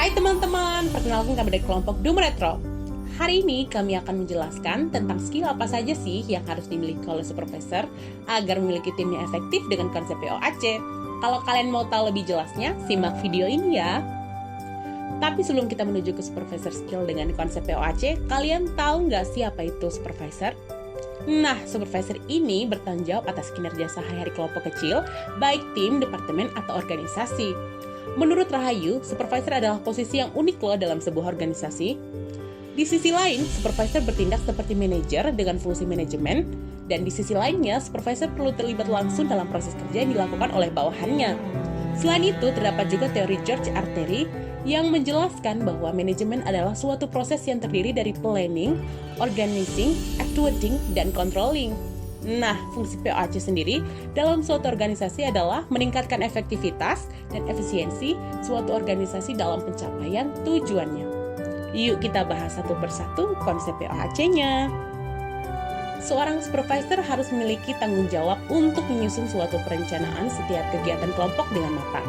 Hai teman-teman, perkenalkan kami dari kelompok Doom Retro. Hari ini kami akan menjelaskan tentang skill apa saja sih yang harus dimiliki oleh supervisor agar memiliki tim yang efektif dengan konsep POAC. Kalau kalian mau tahu lebih jelasnya, simak video ini ya. Tapi sebelum kita menuju ke supervisor skill dengan konsep POAC, kalian tahu nggak sih apa itu supervisor? Nah, supervisor ini bertanggung jawab atas kinerja sehari-hari kelompok kecil, baik tim, departemen, atau organisasi. Menurut Rahayu, supervisor adalah posisi yang unik loh dalam sebuah organisasi. Di sisi lain, supervisor bertindak seperti manajer dengan fungsi manajemen, dan di sisi lainnya, supervisor perlu terlibat langsung dalam proses kerja yang dilakukan oleh bawahannya. Selain itu, terdapat juga teori George R. Terry yang menjelaskan bahwa manajemen adalah suatu proses yang terdiri dari planning, organizing, actuating, dan controlling. Nah, fungsi POAC sendiri dalam suatu organisasi adalah meningkatkan efektivitas dan efisiensi suatu organisasi dalam pencapaian tujuannya. Yuk kita bahas satu persatu konsep POAC-nya. Seorang supervisor harus memiliki tanggung jawab untuk menyusun suatu perencanaan setiap kegiatan kelompok dengan matang.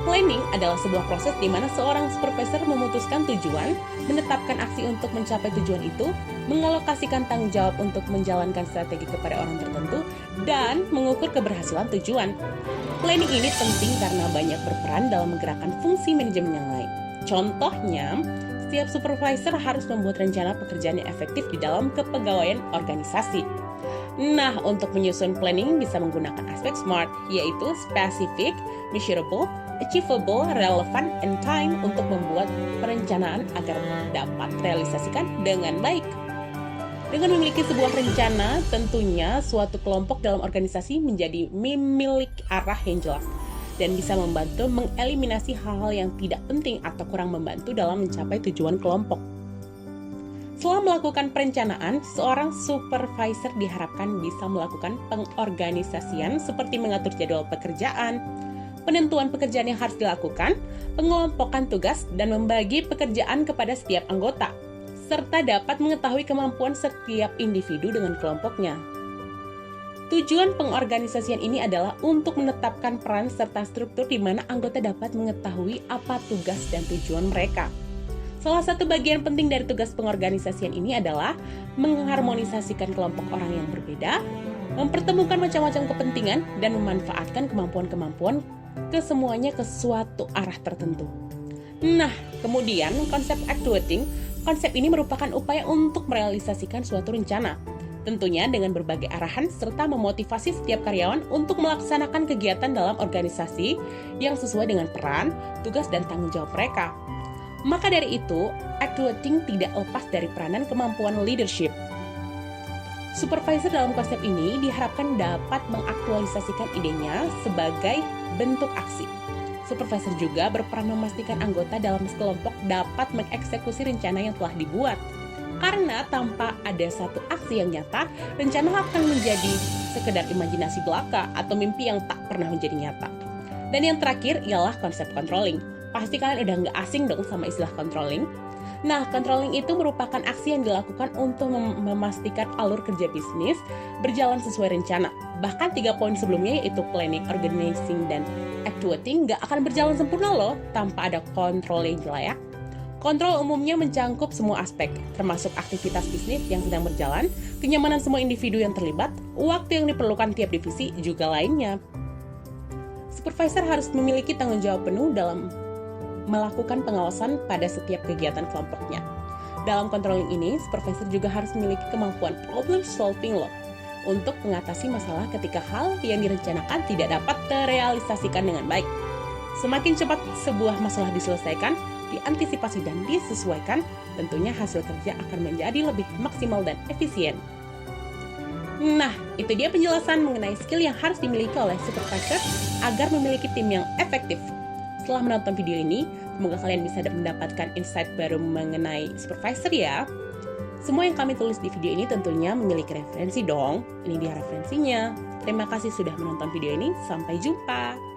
Planning adalah sebuah proses di mana seorang supervisor memutuskan tujuan, menetapkan aksi untuk mencapai tujuan itu, mengalokasikan tanggung jawab untuk menjalankan strategi kepada orang tertentu, dan mengukur keberhasilan tujuan. Planning ini penting karena banyak berperan dalam menggerakkan fungsi manajemen yang lain. Contohnya, setiap supervisor harus membuat rencana pekerjaan yang efektif di dalam kepegawaian organisasi. Nah, untuk menyusun planning bisa menggunakan aspek SMART, yaitu specific, measurable, achievable, relevant, and time untuk membuat perencanaan agar dapat realisasikan dengan baik. Dengan memiliki sebuah rencana, tentunya suatu kelompok dalam organisasi menjadi memiliki arah yang jelas dan bisa membantu mengeliminasi hal-hal yang tidak penting atau kurang membantu dalam mencapai tujuan kelompok. Setelah melakukan perencanaan, seorang supervisor diharapkan bisa melakukan pengorganisasian seperti mengatur jadwal pekerjaan, penentuan pekerjaan yang harus dilakukan, pengelompokan tugas, dan membagi pekerjaan kepada setiap anggota, serta dapat mengetahui kemampuan setiap individu dengan kelompoknya. Tujuan pengorganisasian ini adalah untuk menetapkan peran serta struktur di mana anggota dapat mengetahui apa tugas dan tujuan mereka. Salah satu bagian penting dari tugas pengorganisasian ini adalah mengharmonisasikan kelompok orang yang berbeda, mempertemukan macam-macam kepentingan, dan memanfaatkan kemampuan-kemampuan kesemuanya ke suatu arah tertentu. Nah, kemudian konsep actuating, konsep ini merupakan upaya untuk merealisasikan suatu rencana, tentunya dengan berbagai arahan serta memotivasi setiap karyawan untuk melaksanakan kegiatan dalam organisasi yang sesuai dengan peran, tugas, dan tanggung jawab mereka. Maka dari itu, actuating tidak lepas dari peranan kemampuan leadership. Supervisor dalam konsep ini diharapkan dapat mengaktualisasikan idenya sebagai bentuk aksi. Supervisor juga berperan memastikan anggota dalam kelompok dapat mengeksekusi rencana yang telah dibuat. Karena tanpa ada satu aksi yang nyata, rencana akan menjadi sekedar imajinasi belaka atau mimpi yang tak pernah menjadi nyata. Dan yang terakhir ialah konsep controlling. Pasti kalian udah nggak asing dong sama istilah controlling. Nah, controlling itu merupakan aksi yang dilakukan untuk memastikan alur kerja bisnis berjalan sesuai rencana. Bahkan 3 poin sebelumnya yaitu planning, organizing, dan actuating nggak akan berjalan sempurna loh tanpa ada kontrol yang layak. Kontrol umumnya mencangkup semua aspek, termasuk aktivitas bisnis yang sedang berjalan, kenyamanan semua individu yang terlibat, waktu yang diperlukan tiap divisi, juga lainnya. Supervisor harus memiliki tanggung jawab penuh dalam melakukan pengawasan pada setiap kegiatan kelompoknya. Dalam controlling ini, supervisor juga harus memiliki kemampuan problem solving loh untuk mengatasi masalah ketika hal yang direncanakan tidak dapat terrealisasikan dengan baik. Semakin cepat sebuah masalah diselesaikan, diantisipasi dan disesuaikan, tentunya hasil kerja akan menjadi lebih maksimal dan efisien. Nah, itu dia penjelasan mengenai skill yang harus dimiliki oleh supervisor agar memiliki tim yang efektif. Setelah menonton video ini, semoga kalian bisa mendapatkan insight baru mengenai supervisor ya. Semua yang kami tulis di video ini tentunya memiliki referensi dong. Ini dia referensinya. Terima kasih sudah menonton video ini. Sampai jumpa.